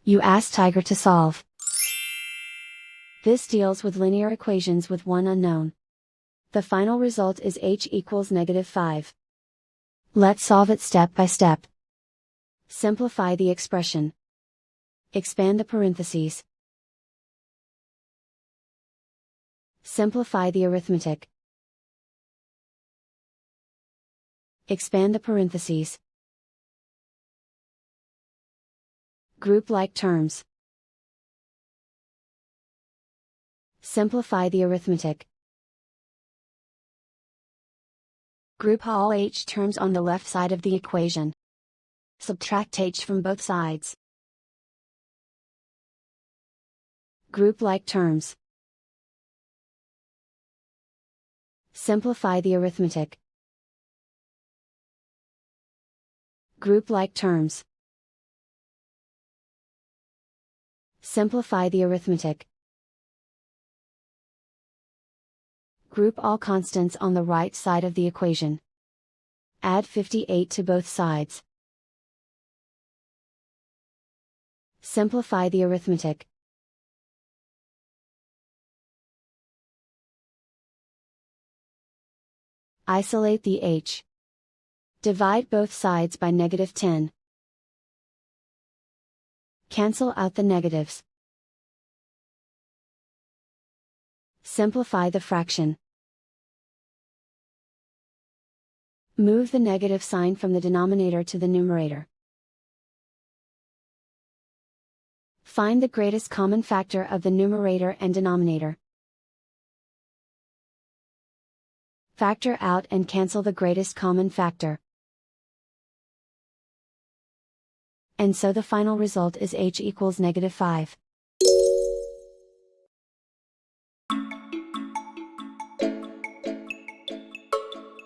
You ask Tiger to solve. This deals with linear equations with one unknown. The final result is h equals -5. Let's solve it step by step. Simplify the expression. Expand the parentheses. Simplify the arithmetic. Expand the parentheses. Group like terms. Simplify the arithmetic. Group all h terms on the left side of the equation. Subtract h from both sides. Group like terms. Simplify the arithmetic. Group like terms. Simplify the arithmetic. Group all constants on the right side of the equation. Add 58 to both sides. Simplify the arithmetic. Isolate the h. Divide both sides by -10. Cancel out the negatives. Simplify the fraction. Move the negative sign from the denominator to the numerator. Find the greatest common factor of the numerator and denominator. Factor out and cancel the greatest common factor. And so the final result is h equals -5.